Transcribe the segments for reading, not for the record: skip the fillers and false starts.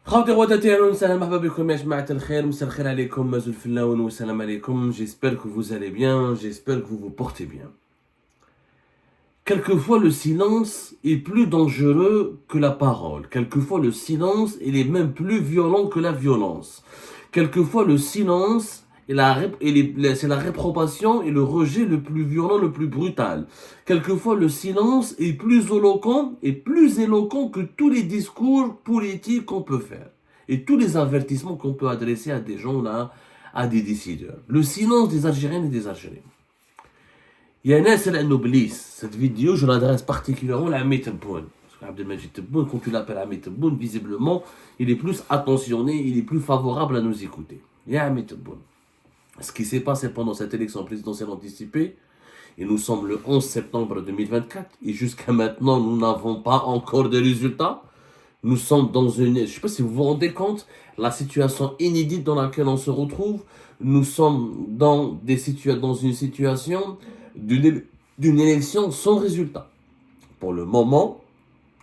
خواتي خواتاتي اهلا وسهلا مرحبا بكم يا جماعة الخير مساء الخير عليكم مازال فلاون والسلام عليكم j'espère que vous allez bien j'espère que vous vous portez bien. Quelquefois le silence est plus dangereux que la parole. Quelquefois le silence il est même plus violent que la violence. Quelquefois le silence c'est la réprobation et le rejet le plus violent, le plus brutal. Quelquefois le silence est plus éloquent que tous les discours politiques qu'on peut faire. Et tous les avertissements qu'on peut adresser à des gens là, à des décideurs. Le silence des Algériennes et des Algériens. Il y a un seul Noblis. Cette vidéo, je l'adresse particulièrement à Amit Tebboune. Parce qu'Abdelmajid Tebboune, quand tu l'appelles Amit Tebboune, visiblement, il est plus attentionné, il est plus favorable à nous écouter. Il y a Amit Tebboune. Ce qui s'est passé pendant cette élection présidentielle anticipée, et nous sommes le 11 septembre 2024, et jusqu'à maintenant, nous n'avons pas encore de résultats. Nous sommes dans une... Je ne sais pas si vous vous rendez compte, la situation inédite dans laquelle on se retrouve. Nous sommes dans une situation d'une élection sans résultat. Pour le moment,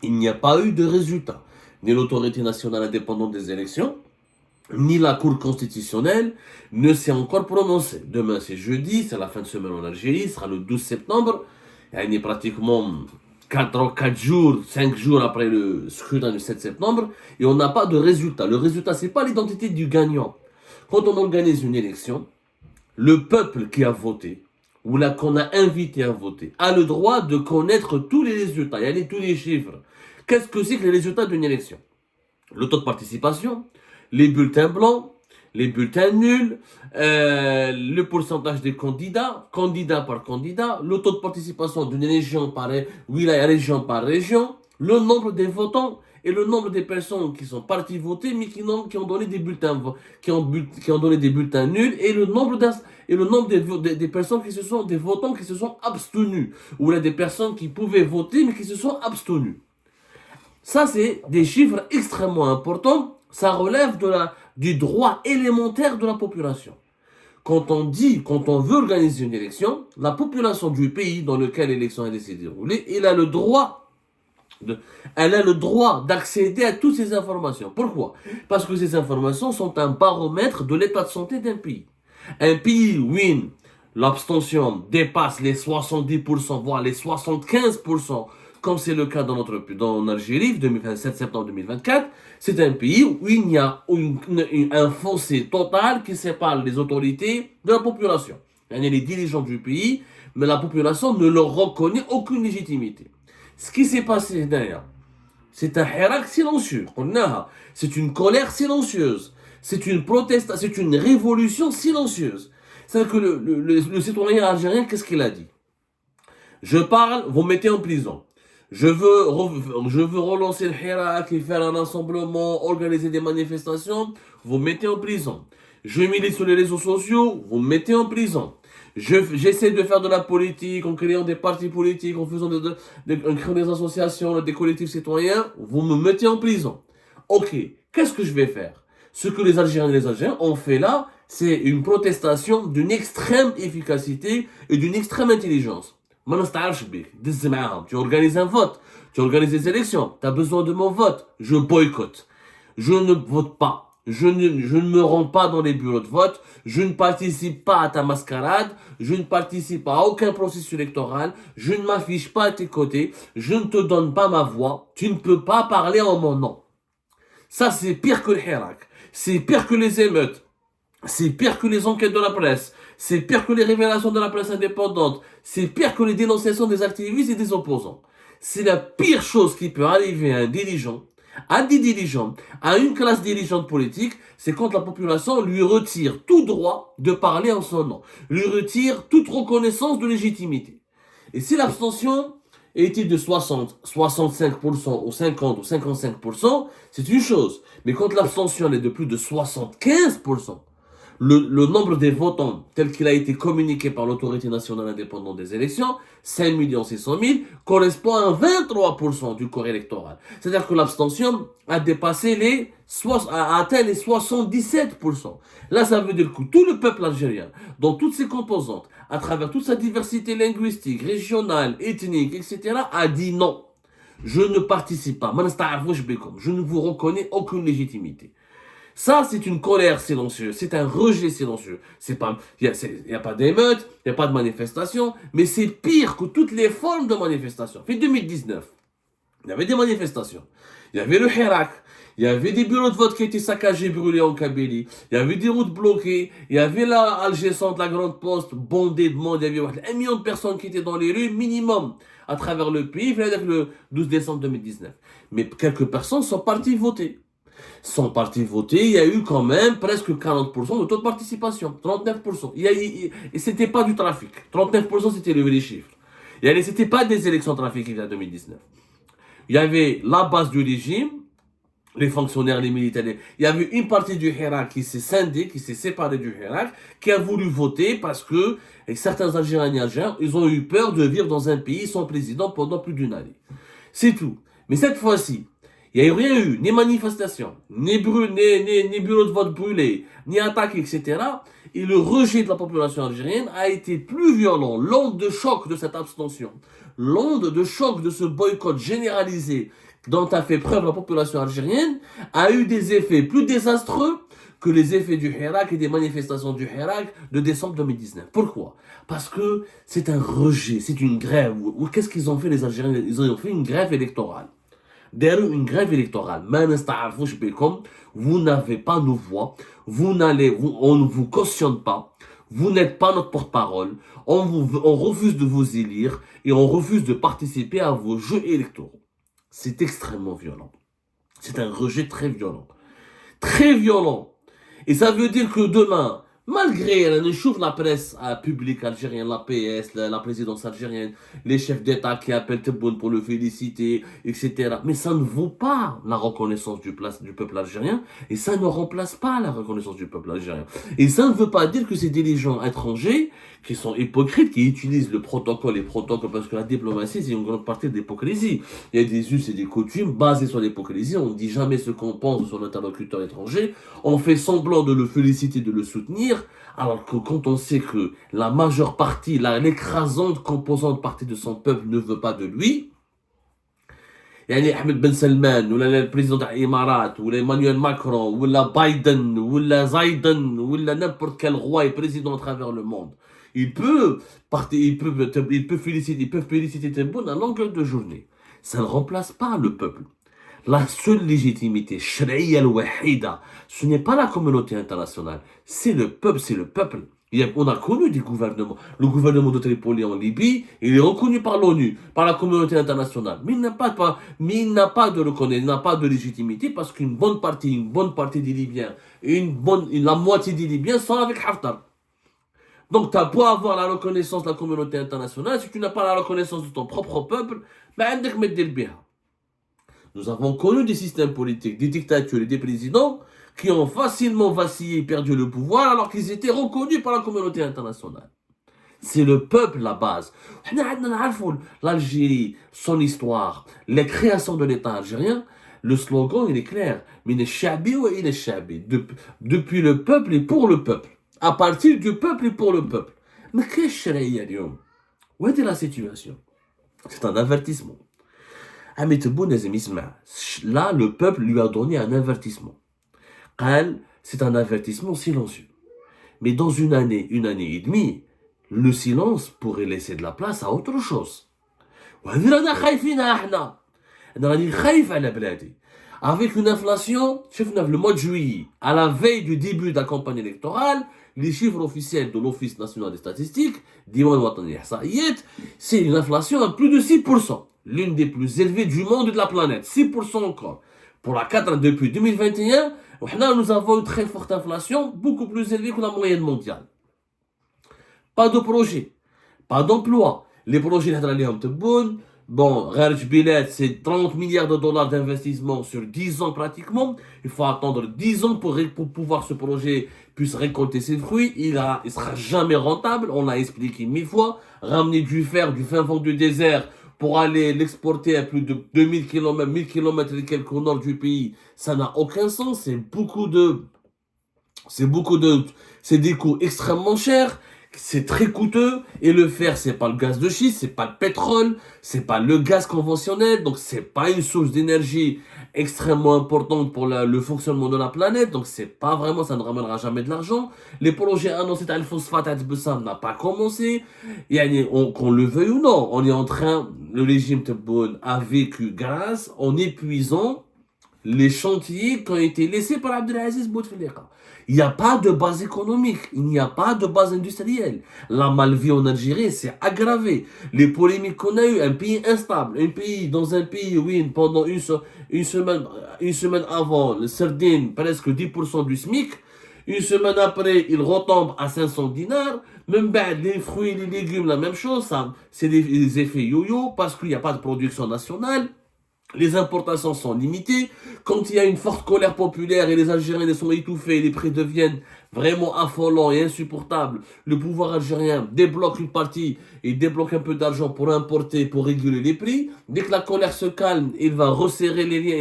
il n'y a pas eu de résultat. Ni l'autorité nationale indépendante des élections, ni la Cour constitutionnelle ne s'est encore prononcée. Demain, c'est jeudi, c'est la fin de semaine en Algérie, ce sera le 12 septembre. Il y a pratiquement 4 jours, 5 jours après le scrutin du 7 septembre, et on n'a pas de résultat. Le résultat, c'est pas l'identité du gagnant. Quand on organise une élection, le peuple qui a voté, ou là qu'on a invité à voter, a le droit de connaître tous les résultats, il y a tous les chiffres. Qu'est-ce que c'est que les résultats d'une élection? Le taux de participation, les bulletins blancs, les bulletins nuls, le pourcentage des candidats, candidat par candidat, le taux de participation d'une région par région par région, le nombre des votants et le nombre des personnes qui sont parties voter mais qui ont donné des bulletins qui ont donné des bulletins nuls et le nombre des personnes des votants qui se sont abstenus ou là des personnes qui pouvaient voter mais qui se sont abstenus. Ça, c'est des chiffres extrêmement importants. Ça relève du droit élémentaire de la population. Quand on veut organiser une élection, la population du pays dans lequel l'élection a été déroulée, elle a le droit d'accéder à toutes ces informations. Pourquoi? Parce que ces informations sont un baromètre de l'état de santé d'un pays. Un pays où l'abstention dépasse les 70%, voire les 75%, comme c'est le cas en Algérie, 7 septembre 2024, c'est un pays où il y a un fossé total qui sépare les autorités de la population. Il y a les dirigeants du pays, mais la population ne leur reconnaît aucune légitimité. Ce qui s'est passé derrière, c'est un hirak silencieux. C'est une colère silencieuse. C'est une protestation, c'est une révolution silencieuse. C'est-à-dire que le citoyen algérien, qu'est-ce qu'il a dit? Je parle, vous mettez en prison. Je veux relancer le hirak et faire un rassemblement, organiser des manifestations, vous mettez en prison. Je milite sur les réseaux sociaux, vous mettez en prison. J'essaie de faire de la politique en créant des partis politiques, en créant des associations, des collectifs citoyens, vous me mettez en prison. Ok, qu'est-ce que je vais faire? Ce que les Algériens et les Algériens ont fait là, c'est une protestation d'une extrême efficacité et d'une extrême intelligence. Tu organises un vote, tu organises des élections, tu as besoin de mon vote, je boycotte. Je ne vote pas, je ne me rends pas dans les bureaux de vote, je ne participe pas à ta mascarade, je ne participe à aucun processus électoral, je ne m'affiche pas à tes côtés, je ne te donne pas ma voix, tu ne peux pas parler en mon nom. Ça, c'est pire que le hirak, c'est pire que les émeutes. C'est pire que les enquêtes de la presse. C'est pire que les révélations de la presse indépendante. C'est pire que les dénonciations des activistes et des opposants. C'est la pire chose qui peut arriver à un dirigeant, à des dirigeants, à une classe dirigeante politique, c'est quand la population lui retire tout droit de parler en son nom, lui retire toute reconnaissance de légitimité. Et si l'abstention était de 60, 65% ou 50 ou 55%, c'est une chose. Mais quand l'abstention est de plus de 75%, le nombre des votants tel qu'il a été communiqué par l'autorité nationale indépendante des élections, 5 600 000, correspond à 23% du corps électoral. C'est-à-dire que l'abstention a atteint les 77%. Là, ça veut dire que tout le peuple algérien, dans toutes ses composantes, à travers toute sa diversité linguistique, régionale, ethnique, etc., a dit non. je ne participe pas. Je ne vous reconnais aucune légitimité. Ça, c'est une colère silencieuse, c'est un rejet silencieux. Il n'y a pas d'émeute, il n'y a pas de manifestation, mais c'est pire que toutes les formes de manifestation. En 2019, il y avait des manifestations. Il y avait le Hirak, il y avait des bureaux de vote qui étaient saccagés, brûlés en Kabylie, il y avait des routes bloquées, il y avait la Alger Centre, la Grande Poste, bondée de monde, il y avait 1 million de personnes qui étaient dans les rues, minimum, à travers le pays, le 12 décembre 2019. Mais quelques personnes sont parties voter. Il y a eu quand même presque 40% de taux de participation, 39%. Et c'était pas du trafic. 39% c'était le vrai chiffre. C'était pas des élections trafiquées en 2019. Il y avait la base du régime, les fonctionnaires, les militaires. Il y avait une partie du Hirak qui s'est scindée, qui s'est séparée du Hirak, qui a voulu voter parce que certains Algériens, ils ont eu peur de vivre dans un pays sans président pendant plus d'une année. C'est tout. Mais cette fois-ci, il n'y a rien eu, ni manifestation, ni bureau de vote brûlés, ni attaque, etc. Et le rejet de la population algérienne a été plus violent. L'onde de choc de cette abstention, l'onde de choc de ce boycott généralisé dont a fait preuve la population algérienne, a eu des effets plus désastreux que les effets du Hirak et des manifestations du Hirak de décembre 2019. Pourquoi? Parce que c'est un rejet, c'est une grève. Qu'est-ce qu'ils ont fait les Algériens? Ils ont fait une grève électorale. Derrière une grève électorale, vous n'avez pas nos voix, on ne vous cautionne pas, vous n'êtes pas notre porte-parole, on refuse de vous élire et on refuse de participer à vos jeux électoraux. C'est extrêmement violent. C'est un rejet très violent. Très violent. Et ça veut dire que demain, malgré la presse publique algérienne, la PS, la présidence algérienne, les chefs d'État qui appellent Tebboune pour le féliciter, etc. Mais ça ne vaut pas la reconnaissance du peuple algérien et ça ne remplace pas la reconnaissance du peuple algérien. Et ça ne veut pas dire que ces dirigeants étrangers qui sont hypocrites, qui utilisent le protocole, les protocoles, parce que la diplomatie, c'est une grande partie de l'hypocrisie. Il y a des us et des coutumes basées sur l'hypocrisie. On ne dit jamais ce qu'on pense sur l'interlocuteur étranger. On fait semblant de le féliciter, de le soutenir, alors que quand on sait que la majeure partie, l'écrasante composante partie de son peuple ne veut pas de lui, يعني احمد بن سلمان ولا البريزيدون تاع الامارات ولا ايمانويل ماكرون ولا بايدن ولا زايدن ولا n'importe quel roi et président à travers le monde, ils peuvent féliciter Tebboune à longueur de journée. Ça ne remplace pas le peuple. La seule légitimité, ce n'est pas la communauté internationale, c'est le peuple. On a connu des gouvernements. Le gouvernement de Tripoli en Libye, il est reconnu par l'ONU, par la communauté internationale. Mais il n'a pas de reconnaissance, il n'a pas de légitimité parce qu'une bonne partie des Libyens, la moitié des Libyens sont avec Haftar. Donc, tu as beau avoir la reconnaissance de la communauté internationale, si tu n'as pas la reconnaissance de ton propre peuple, nous avons connu des systèmes politiques, des dictatures et des présidents qui ont facilement vacillé et perdu le pouvoir alors qu'ils étaient reconnus par la communauté internationale. C'est le peuple la base. L'Algérie, son histoire, les créations de l'État algérien, le slogan il est clair. Depuis le peuple et pour le peuple. À partir du peuple et pour le peuple. Mais qu'est-ce que c'est où est la situation? C'est un avertissement. Là, le peuple lui a donné un avertissement. C'est un avertissement silencieux. Mais dans une année et demie, le silence pourrait laisser de la place à autre chose. Avec une inflation, le mois de juillet, à la veille du début de la campagne électorale, les chiffres officiels de l'Office national des statistiques, c'est une inflation à plus de 6%. L'une des plus élevées du monde et de la planète. 6% encore. Pour la 4 depuis 2021, nous avons une très forte inflation, beaucoup plus élevée que la moyenne mondiale. Pas de projet, pas d'emploi. Les projets, bon, c'est 30 milliards de dollars d'investissement sur 10 ans pratiquement. Il faut attendre 10 ans pour pouvoir ce projet puisse récolter ses fruits. Il sera jamais rentable, on l'a expliqué 1000 fois. Ramener du fer du fin fond du désert pour aller l'exporter à plus de 2000 km, 1000 km et quelques au nord du pays, ça n'a aucun sens. C'est des coûts extrêmement chers c'est très coûteux, et le fer, c'est pas le gaz de schiste, c'est pas le pétrole, c'est pas le gaz conventionnel, donc c'est pas une source d'énergie extrêmement importante pour le fonctionnement de la planète, donc c'est pas vraiment, ça ne ramènera jamais de l'argent. Les projets annoncés à le phosphate à Tbessam n'a pas commencé, qu'on le veuille ou non, on est en train, le régime Tebboune a vécu grâce en épuisant les chantiers qui ont été laissés par Abdelaziz Bouteflika. Il n'y a pas de base économique, il n'y a pas de base industrielle. La malvie en Algérie s'est aggravée. Les polémiques qu'on a eues, un pays instable, dans un pays où pendant une semaine avant, le sardine presque 10% du SMIC, une semaine après, il retombe à 500 dinars. Même les fruits et les légumes, la même chose, ça, c'est des effets yo-yo parce qu'il n'y a pas de production nationale. Les importations sont limitées. Quand il y a une forte colère populaire et les Algériens sont étouffés, les prix deviennent vraiment affolants et insupportables. Le pouvoir algérien débloque une partie et débloque un peu d'argent pour importer, pour réguler les prix. Dès que la colère se calme, il va resserrer les liens,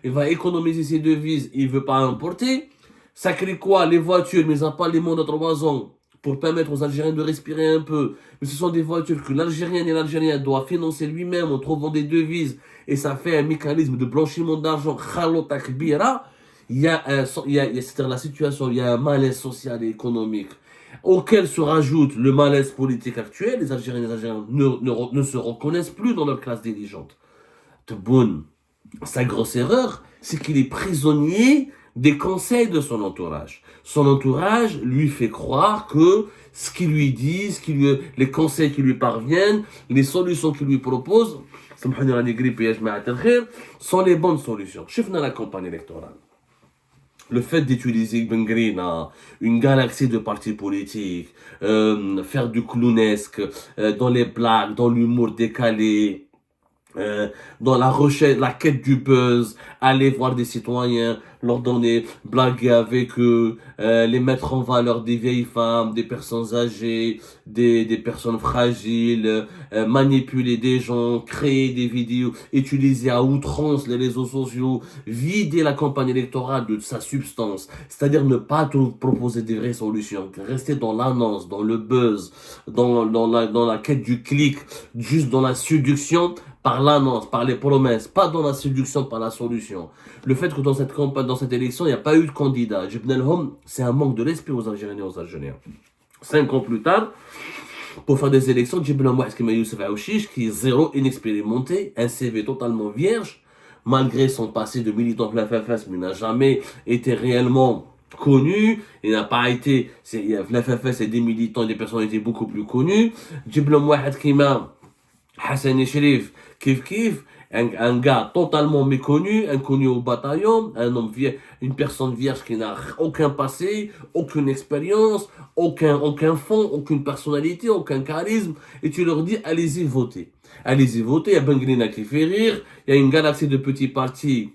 il va économiser ses devises, il ne veut pas importer. Ça crée quoi? Les voitures, mais à part les mots de 3 ans, pour permettre aux Algériens de respirer un peu. Mais ce sont des voitures que l'Algérien et l'Algérien doivent financer lui-même en trouvant des devises. Et ça fait un mécanisme de blanchiment d'argent. Il y a c'est-à-dire la situation, il y a un malaise social et économique auquel se rajoute le malaise politique actuel. Les Algériens et les Algériens ne se reconnaissent plus dans leur classe dirigeante. Tebboune, sa grosse erreur, c'est qu'il est prisonnier des conseils de son entourage. Son entourage lui fait croire que ce qu'il lui dit, les conseils qui lui parviennent, les solutions qu'il lui propose, sont les bonnes solutions. Je dans la campagne électorale. Le fait d'utiliser Ben Green à une galaxie de partis politiques, faire du clownesque, dans les blagues, dans l'humour décalé, dans la recherche, la quête du buzz, aller voir des citoyens, leur donner, blaguer avec eux, les mettre en valeur des vieilles femmes, des personnes âgées, des personnes fragiles, manipuler des gens, créer des vidéos, utiliser à outrance les réseaux sociaux, vider la campagne électorale de sa substance, c'est-à-dire ne pas proposer des vraies solutions, rester dans l'annonce, dans le buzz, dans la quête du clic, juste dans la séduction, par l'annonce, par les promesses, pas dans la séduction, par la solution. Le fait que dans cette campagne, dans cette élection, il n'y a pas eu de candidat. C'est un manque de respect aux Algériens et aux Algériens. 5 ans plus tard, pour faire des élections, Youssef Aouchiche, qui est zéro inexpérimenté, un CV totalement vierge, malgré son passé de militant de la FFS, mais n'a jamais été réellement connu, il n'a pas été, la FFS et des militants, des personnalités beaucoup plus connues. Hassan Sherif, un gars totalement méconnu, inconnu au bataillon, un homme une personne vierge qui n'a aucun passé, aucune expérience, aucun fond, aucune personnalité, aucun charisme, et tu leur dis allez-y voter. Allez-y voter, il y a Ben Grina qui fait rire, il y a une galaxie de petits partis